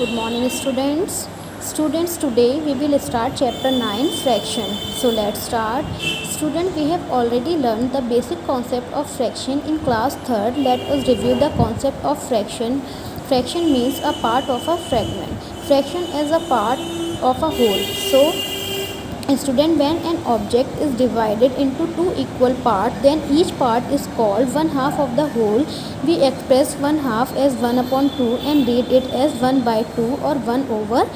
Good morning, students. Students, today we will start chapter 9 fraction. So let's start. Student, we have already learned the basic concept of fraction in class 3rd. Let us review the concept of fraction. Fraction means a part of a fragment. Fraction is a part of a whole. So student, when an object is divided into two equal parts, then each part is called one half of the whole. We express one half as 1/2 and read it as 1/2 or 1/2.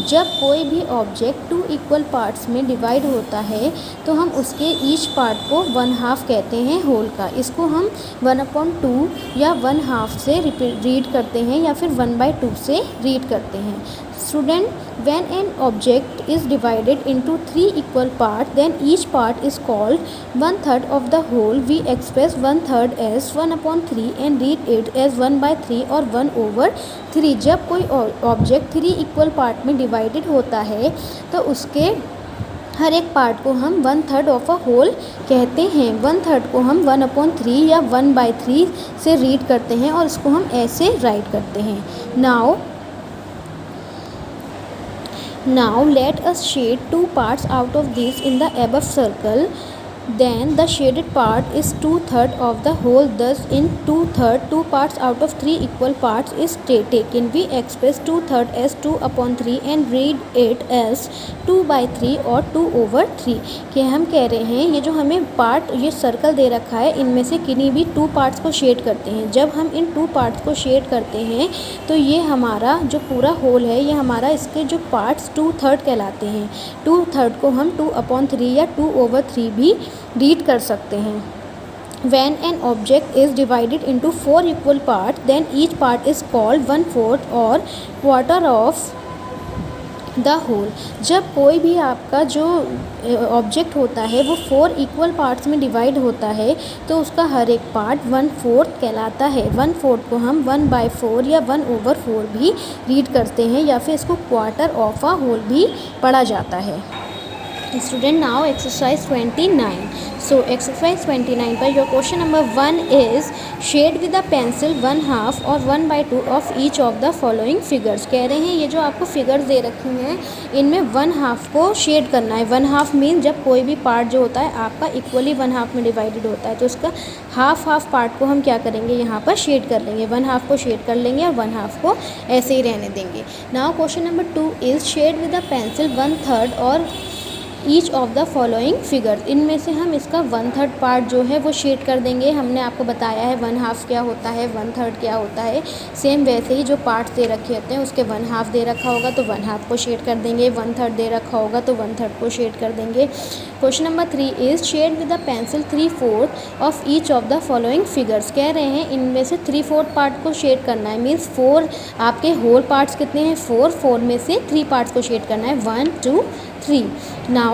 जब कोई भी object two equal parts में divide होता है तो हम उसके each part को वन हाफ कहते हैं होल का. इसको हम 1/2 या वन हाफ से रीड करते हैं या फिर 1/2 से रीड करते हैं. Student, when an object is divided into three equal parts, then each part is called 1/3 of the whole. We express 1/3 as 1/3 and read it as 1/3 or 1/3. जब कोई ऑब्जेक्ट थ्री इक्वल पार्ट में divided होता है तो उसके हर एक part को हम 1/3 ऑफ अ होल कहते हैं. 1/3 को हम 1/3 या 1/3 से रीड करते हैं और इसको हम ऐसे राइट करते हैं. Now let us shade two parts out of these in the above circle. Then the shaded part is 2/3 of the whole. Thus in 2/3 two parts out of three equal parts is taken. We express 2/3 as 2/3 and read it as 2/3 और 2/3. कि हम कह रहे हैं ये जो हमें part ये सर्कल दे रखा है इनमें से किन्हीं भी टू पार्ट्स को शेड करते हैं. जब हम इन टू पार्ट्स को शेड करते हैं तो ये हमारा जो पूरा होल है ये हमारा इसके जो पार्ट्स 2/3 कहलाते हैं. 2/3 को हम 2/3 या 2/3 भी रीड कर सकते हैं. When an object is divided into four equal parts, then each part is called 1/4 or quarter of the whole. जब कोई भी आपका जो ऑब्जेक्ट होता है वो 4 इक्वल पार्ट्स में डिवाइड होता है तो उसका हर एक पार्ट 1/4 कहलाता है. 1/4 को हम 1/4 या 1/4 भी रीड करते हैं या फिर इसको क्वार्टर ऑफ अ होल भी पढ़ा जाता है. Student, now exercise 29. So exercise 29 पर your question number 1 is shade with a pencil 1/2 or 1/2 of each of the following figures. कह रहे हैं ये जो आपको फिगर्स दे रखी हैं इनमें 1/2 को शेड करना है. 1/2 मीन जब कोई भी पार्ट जो होता है आपका इक्वली 1/2 में डिवाइडेड होता है तो उसका हाफ पार्ट को हम क्या करेंगे यहाँ पर शेड कर लेंगे. 1/2 को शेड कर लेंगे और 1/2 को ऐसे ही रहने देंगे. Now question number 2 is shade with a pencil 1/3 और each of the following figure. इनमें से हम इसका 1/3 पार्ट जो है वो शेड कर देंगे. हमने आपको बताया है 1/2 क्या होता है 1/3 क्या होता है. सेम वैसे ही जो पार्ट्स दे रखे होते हैं उसके 1/2 दे रखा होगा तो 1/2 को शेड कर देंगे. 1/3 दे रखा होगा तो 1/3 को शेड कर देंगे. Question number 3 is shade with the pencil 3/4 of each of the following figures. कह रहे हैं इनमें से 3/4 पार्ट को शेड करना है. मीन्स 4 आपके होल पार्ट्स कितने हैं 4 में से 3 पार्ट्स को शेड करना है 1 2 3. Now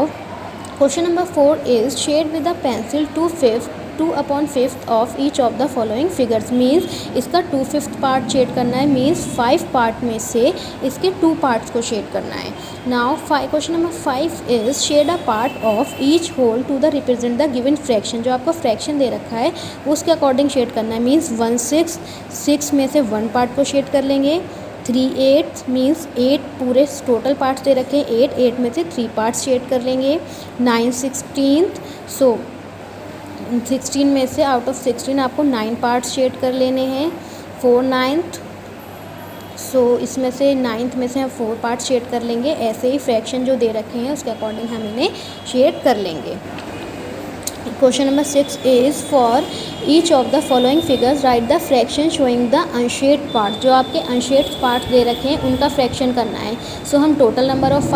question number 4 is shade with a pencil 2/5 of each of the following figures. means इसका 2/5 पार्ट शेड करना है. means 5 पार्ट में से इसके 2 पार्ट्स को शेड करना है. now question number 5 is shade a part of each whole to the represent the given fraction. जो आपको फ्रैक्शन दे रखा है उसके अकॉर्डिंग शेड करना है. means 1/6 6 में से 1 पार्ट को शेड कर लेंगे. 3/8 मीन्स 8 पूरे टोटल पार्ट्स दे रखे हैं 8 में से 3 पार्ट्स शेड कर लेंगे. 9/16 सो 16 में से आउट ऑफ 16 आपको 9 पार्ट्स शेड कर लेने हैं. 4/9 सो इसमें से 9th में से हम 4 पार्ट्स शेड कर लेंगे. ऐसे ही फ्रैक्शन जो दे रखे हैं उसके अकॉर्डिंग हम इन्हें शेड कर लेंगे. Question number 6 is for each of the following figures right the fraction showing the unsaid part. जो आपके अनशेड पार्ट दे रखे हैं उनका फ्रैक्शन करना है. सो हम total number of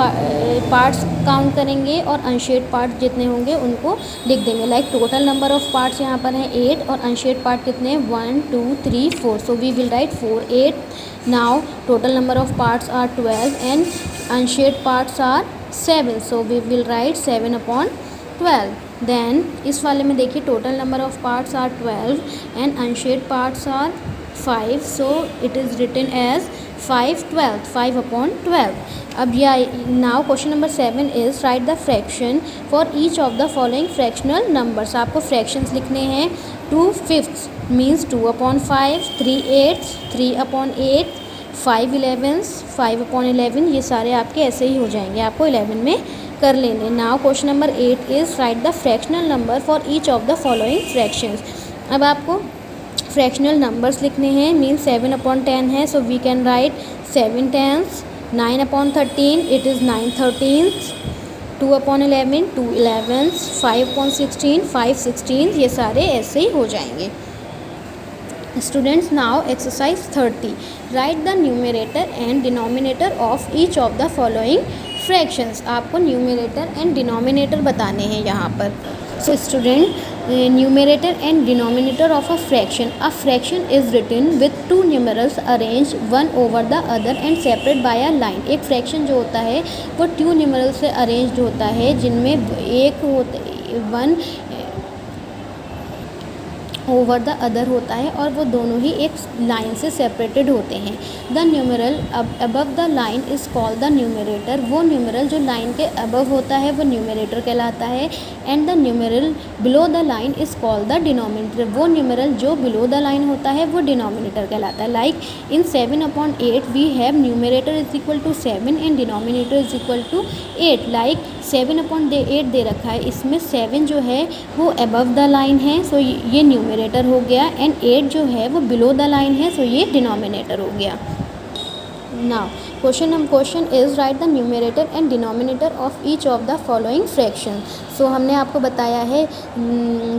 parts count करेंगे और अनशेड पार्ट जितने होंगे उनको लिख देंगे. Like total number of parts यहाँ पर हैं 8 और अनशेड पार्ट कितने हैं 1 2 3 4. So we will write 4 8. Now total number of parts are 12 and unshade parts are 7. So we will write 7/12. Then इस वाले में देखिए total number of parts are 12 and unshade parts are 5. So it is written as 5/12. अब now question number 7 is write the fraction for each of the following fractional numbers. आपको fractions लिखने हैं. 2/5 means 2/5, 3/8, 3/8, 5/11, 5/11 ये सारे आपके ऐसे ही हो जाएंगे, आपको 11 में कर लेंगे। Now question number 8 is write the fractional number for each of the following fractions. अब आपको फ्रैक्शनल नंबर्स लिखने हैं, मीन 7/10 है, so we can write 7 10s, 9/13 it is 9/13, 2/11 2 11s, 5/16 5 16, ये सारे ऐसे ही हो जाएंगे। Students now exercise 30, write the numerator and denominator of each of the following fractions. आपको न्यूमरेटर एंड डिनोमिनेटर बताने हैं यहाँ पर। So student, numerator and denominator of a fraction is written with two numerals arrange one over the other and separate by a line. एक fraction जो होता है वो टू न्यूमरल से अरेंज्ड होता है, जिनमें एक वन ओवर द अदर होता है और वो दोनों ही एक लाइन से सेपरेटेड होते हैं। The numeral above the line is called the numerator. वो न्यूमरल जो लाइन के अबव होता है वो न्यूमरेटर कहलाता है। And the numeral below the line is called the denominator. वो न्यूमरल जो बिलो द लाइन होता है वो डिनोमिनेटर कहलाता है। Like in 7/8 we have numerator is equal to 7 and denominator is equal to 8। Like 7/8 दे रखा है, इसमें 7 जो है वो अबव द लाइन है, सो ये न्यूमरेटर हो गया, एंड 8 जो है वो बिलो द लाइन है, सो ये डिनोमिनेटर हो गया। Now question is write the numerator and denominator of each of the following fraction. So हमने आपको बताया है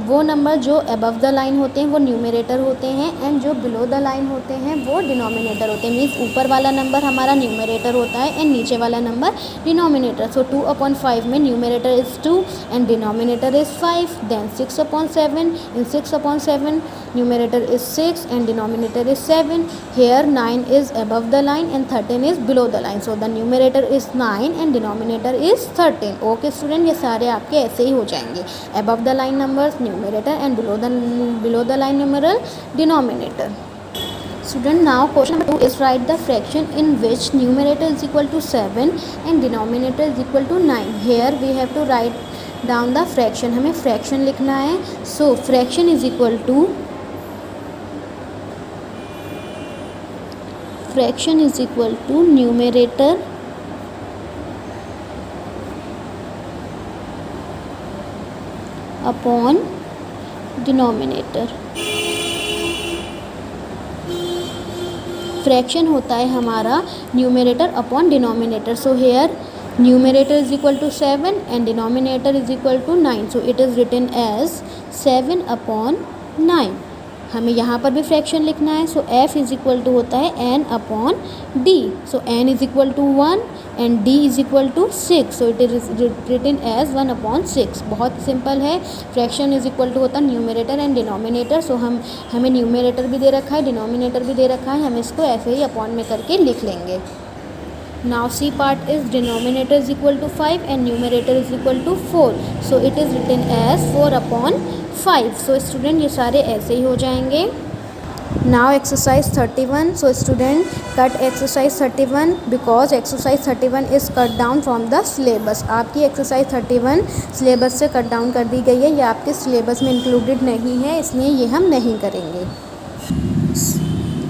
वो नंबर जो अबव द लाइन होते हैं वो न्यूमरेटर होते हैं, एंड जो बिलो द लाइन होते हैं वो डिनोमिनेटर होते हैं। मीन्स ऊपर वाला नंबर हमारा न्यूमरेटर होता है एंड नीचे वाला नंबर डिनोमिनेटर। सो 2/5 में numerator is 2 and denominator is 5। Then 6/7, in 6/7 numerator is 6 and denominator is 7। Here 9 is above the line and 13 is below the line, so the numerator is 9 and denominator is 13। Okay student, ये सारे आपके ऐसे ही हो जाएंगे। Above the line numbers numerator and below the line numeral denominator. Student, now question number 2 is write the fraction in which numerator is equal to 7 and denominator is equal to 9. Here we have to write down the fraction. हमें fraction लिखना है। So fraction is equal to numerator upon denominator। Fraction होता है हमारा numerator upon denominator. So here numerator is equal to 7 and denominator is equal to 9, so it is written as 7/9। हमें यहाँ पर भी फ्रैक्शन लिखना है। So f is equal to होता है n upon d। So n is equal to 1 and d is equal to 6, so it is written as 1/6। बहुत simple है। फ्रैक्शन इज इक्वल टू होता है न्यूमरेटर एंड डिनोमिनेटर। सो हमें numerator भी दे रखा है, डिनोमिनेटर भी दे रखा है, हम इसको ऐसे ही अपॉन में करके लिख लेंगे। Now C part is denominator is equal to 5 and numerator is equal to 4, so it is written as 4/5। So student, ये सारे ऐसे ही हो जाएंगे। Now exercise 31। So student, cut exercise 31 because exercise 31 is cut down from the syllabus. आपकी exercise 31 syllabus से cut down कर दी गई है, ये आपके सिलेबस में इंक्लूडेड नहीं है, इसलिए ये हम नहीं करेंगे।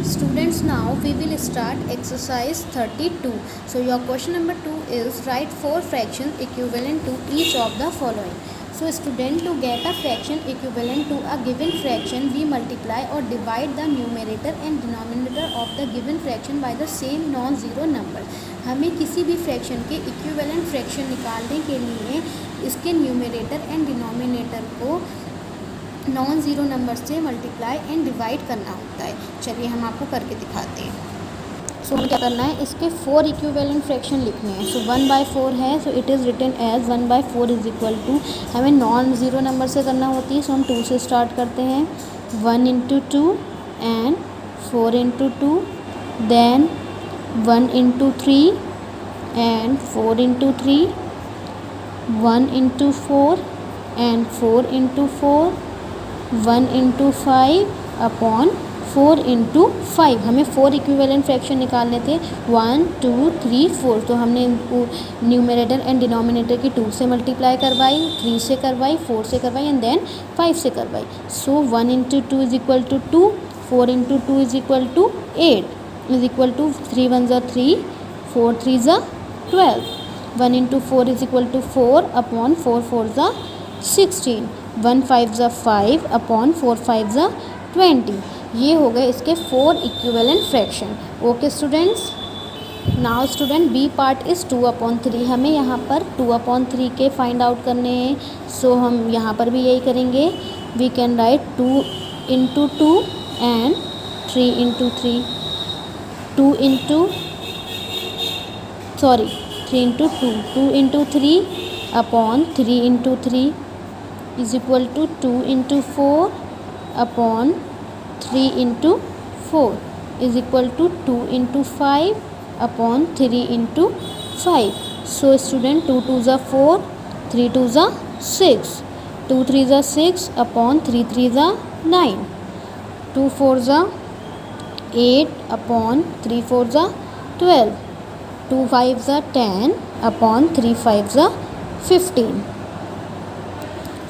Students, now we will start exercise 32. So your question number 2 is write 4 fractions equivalent to each of the following. So student, to get a fraction equivalent to a given fraction, we multiply or divide the numerator and denominator of the given fraction by the same non-zero number. हमें किसी भी fraction के equivalent fraction निकालने के लिए इसके numerator and denominator को non zero number से मल्टीप्लाई एंड डिवाइड करना होता है। चलिए हम आपको करके दिखाते हैं। सो हमें क्या करना है, इसके 4 इक्विवेलेंट फ्रैक्शन लिखने हैं। सो 1/4 है, so it is written as 1/4 is equal to, हमें नॉन ज़ीरो नंबर से करना होती है, सो हम 2 से स्टार्ट करते हैं। 1 × 2 and 4 × 2, then 1 × 3 and 4 × 3, 1 × 4 and 4 × 4, 1 × 5 upon 4 × 5। हमें 4 इक्विवेलेंट फ्रैक्शन निकालने थे, 1 2 3 4। तो हमने इनको न्यूमरेटर एंड डिनोमिनेटर की 2 से मल्टीप्लाई करवाई, 3 से करवाई, 4 से करवाई एंड देन 5 से करवाई। So 1 × 2 is equal to 2, 4 × 2 is equal to 8 is equal to 3 1 ज़ा 3, 4 3 ज़ा 12, 1 into 4 is equal to 4 upon 4 4 ज़ा 16, 1 5 ज़ा 5 अपॉन 4 5 ज़ा 20। ये हो गए इसके 4 equivalent fraction. Okay students, now student B part is 2/3। हमें यहाँ पर 2/3 के फाइंड आउट करने हैं, सो हम यहाँ पर भी यही करेंगे। We can write 2 into 2 and 3 into 3, 2 into 3 into 2, 2 into 3 upon 3 into 3 is equal to 2 into 4 upon 3 into 4 is equal to 2 into 5 upon 3 into 5। So student 2 2 ज़ा 4, 3 2 ज़ा 6, 2 3 ज़ा 6 अपॉन 3 3 ज़ा 9, 2 4 ज़ा 8 अपॉन 3 4 ज़ा 12, 2 5 ज़ा 10 अपॉन 3 5 ज़ा 15।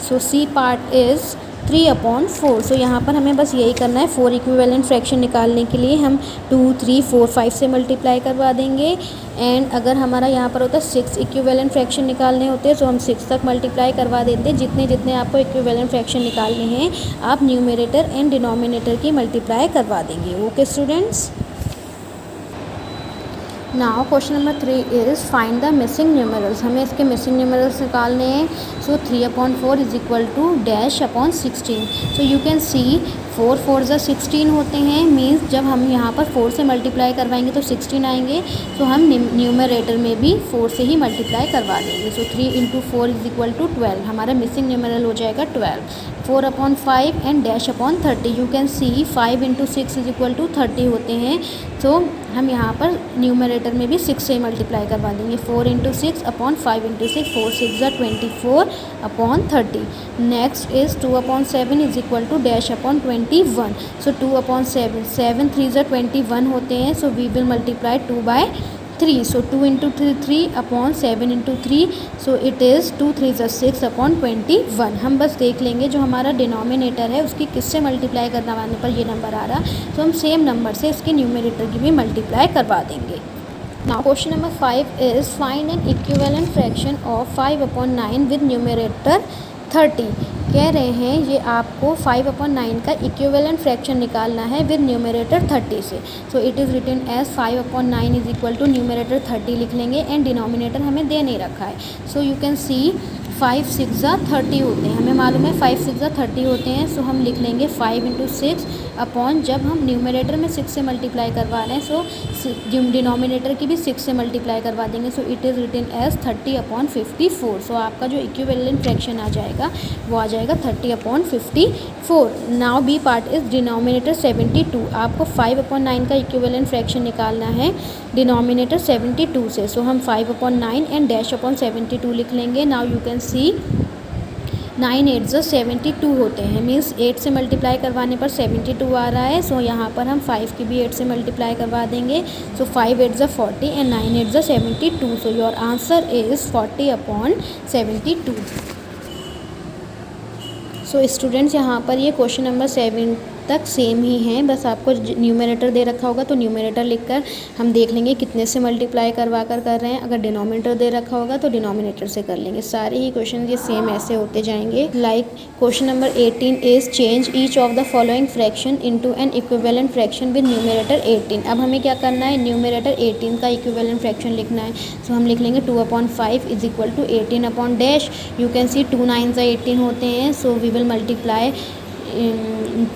सो सी पार्ट इज़ 3/4। सो यहाँ पर हमें बस यही करना है, 4 इक्विवेलेंट फ्रैक्शन निकालने के लिए हम 2 3 4 5 से मल्टीप्लाई करवा देंगे। एंड अगर हमारा यहाँ पर होता है 6 इक्विवेलेंट फ्रैक्शन निकालने होते हैं तो हम 6 तक मल्टीप्लाई करवा देते हैं। जितने जितने आपको इक्विवेलेंट फ्रैक्शन निकालने हैं आप न्यूमरेटर एंड डिनोमिनेटर की मल्टीप्लाई करवा देंगे। Okay students, now question number 3 is find the missing numerals. हमें इसके मिसिंग न्यूमरल्स निकालने हैं। So 3/4 is equal to dash upon 16। So you can see 4 4 ज़ा 16 होते हैं, मीन्स जब हम यहाँ पर 4 से मल्टीप्लाई करवाएंगे तो 16 आएंगे। सो हम न्यूमरेटर में भी 4 से ही मल्टीप्लाई करवा देंगे। So 3 into 4 is equal to 12, हमारा मिसिंग न्यूमरल हो जाएगा 12। 4/5 and dash upon 30, you can see 5 into 6 is equal to 30 होते हैं। तो हम यहाँ पर न्यूमरेटर में भी 6 से मल्टीप्लाई करवा देंगे। 4 इंटू 6 अपॉन 5 इंटू 6, 4 6 ज़ा 24 upon 30। Next is 2/7 is equal to dash upon 21। So 2/7, 7 3 ज़ा 21 होते हैं। So we will multiply 2/3। So 2 into 3 upon 7 into 3, so it is 2 3 ज़ा 6 अपॉन 21। हम बस देख लेंगे जो हमारा डिनोमिनेटर है उसकी किससे मल्टीप्लाई करवाने पर ये नंबर आ रहा, तो हम सेम नंबर से इसके न्यूमरेटर की भी मल्टीप्लाई करवा देंगे। Now question number 5 is find N equivalent fraction of 5/9 with numerator 30। कह रहे हैं ये आपको 5/9 का इक्विवेलेंट फ्रैक्शन निकालना है विद न्यूमरेटर 30 से। So it is written as 5/9 is equal to numerator 30 लिख लेंगे एंड डिनोमिनेटर हमें दे नहीं रखा है। सो यू कैन सी 5 6 ज़ा 30 होते हैं, हमें मालूम है 5 6 ज़ा 30 होते हैं। सो हम लिख लेंगे 5 इंटू 6 अपॉन, जब हम न्यूमरेटर में 6 से मल्टीप्लाई करवा रहे हैं सो डिनोमिनेटर की भी 6 से मल्टीप्लाई करवा देंगे। So it is written as 30/54। सो आपका जो इक्विवेलेंट फ्रैक्शन आ जाएगा वो आ जाएगा 30/54। Now B part is denominator 72। आपको 5/9 का इक्विवेलेंट फ्रैक्शन निकालना है डिनोमिनेटर 72 से। सो हम 5/9 एंड डैश अपॉन 72 लिख लेंगे। नाउ यू कैन सी 9 8 ज़ा 72 होते हैं, मीन्स 8 से मल्टीप्लाई करवाने पर 72 आ रहा है। सो यहाँ पर हम 5 की भी 8 से मल्टीप्लाई करवा देंगे। सो 5 8 ज़ा 40 एंड 9 8 ज़ा 72। So your answer is 40/72। So students यहाँ पर ये क्वेश्चन नंबर 7 तक सेम ही हैं, बस आपको न्यूमरेटर दे रखा होगा तो न्यूमरेटर लिखकर हम देख लेंगे कितने से मल्टीप्लाई करवा कर रहे हैं। अगर डिनोमिनेटर दे रखा होगा तो डिनोमिनेटर से कर लेंगे। सारे ही क्वेश्चन ये सेम ऐसे होते जाएंगे। Like question number 18 is change each of the following fraction into an equivalent fraction with numerator 18। अब हमें क्या करना है, न्यूमरेटर 18 का इक्विवेलेंट फ्रैक्शन लिखना है। सो हम लिख लेंगे 2/5 is equal to 18 upon dash. You can see 2 9 ज़ा 18 होते हैं। So we will multiply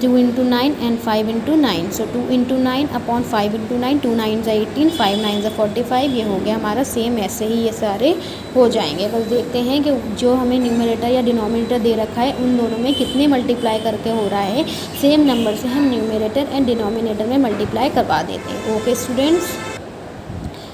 2 into 9 and 5 into 9। So 2 into 9 upon 5 into 9, 2 9 ज़ा 18, 5 9 ज़ा 45। ये हो गया हमारा सेम, ऐसे ही ये सारे हो जाएंगे। बस देखते हैं कि जो हमें न्यूमरेटर या डिनोमिनेटर दे रखा है उन दोनों में कितने मल्टीप्लाई करके हो रहा है। सेम नंबर से हम न्यूमरेटर एंड डिनोमिनेटर में मल्टीप्लाई करवा देते हैं। Okay students,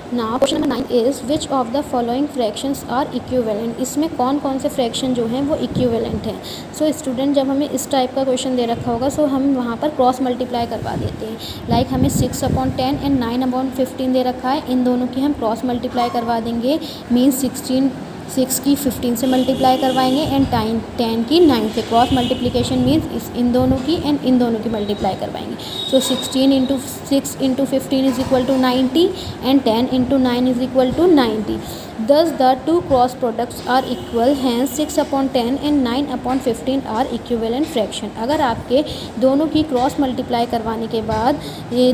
now question number 9 is which of the following fractions are equivalent. इसमें कौन कौन से फ्रैक्शन जो हैं वो इक्विवेलेंट हैं। सो स्टूडेंट जब हमें इस टाइप का क्वेश्चन दे रखा होगा सो हम वहाँ पर क्रॉस मल्टीप्लाई करवा देते हैं। लाइक हमें 6/10 एंड 9/15 दे रखा है, इन दोनों की हम क्रॉस मल्टीप्लाई करवा देंगे। मीन्स 16 6 की 15 से मल्टीप्लाई करवाएंगे एंड 10 की 9 से। क्रॉस मल्टीप्लिकेशन मीन्स इन दोनों की एंड इन दोनों की मल्टीप्लाई करवाएंगे। So 16 into 6 into 15 is equal to 90 and 10 into 9 is equal to 90। Thus the two cross products are equal, hence 6/10 and 9/15 are equivalent fraction। अगर आपके दोनों की क्रॉस मल्टीप्लाई करवाने के बाद ये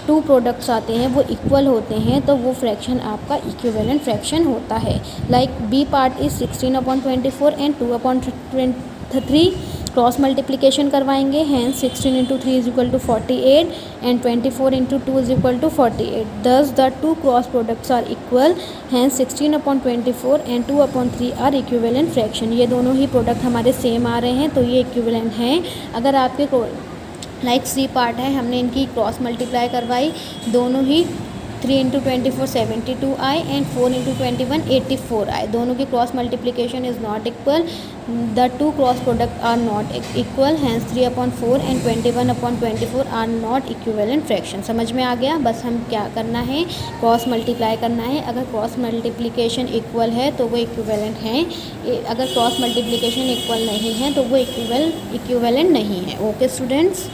टू प्रोडक्ट्स आते हैं वो इक्वल होते हैं तो वो फ्रैक्शन आपका इक्विवेलेंट फ्रैक्शन होता है। Like B part is 16/24 and 2/3। Cross multiplication करवाएंगे, hence 16 into 3 is equal to 48 and 24 into 2 is equal to 48। Thus the two cross products are equal, hence 16/24 and 2/3 are equivalent fraction. ये दोनों ही product हमारे same आ रहे हैं तो ये equivalent हैं। अगर आपके लाइक सी पार्ट है, हमने इनकी क्रॉस मल्टीप्लाई करवाई, दोनों ही 3 इंटू 24 72 आए एंड 4 इंटू 21 84 आए। दोनों की cross multiplication is not equal, the two cross product are not equal, hence 3/4 and 21/24 are not equivalent fraction. समझ में आ गया? बस हम क्या करना है, क्रॉस मल्टीप्लाई करना है। अगर क्रॉस मल्टीप्लिकेशन इक्वल है तो वो इक्विवेलेंट हैं, अगर क्रॉस मल्टीप्लिकेशन इक्वल नहीं है तो वो इक्विवेलेंट नहीं है। Okay students.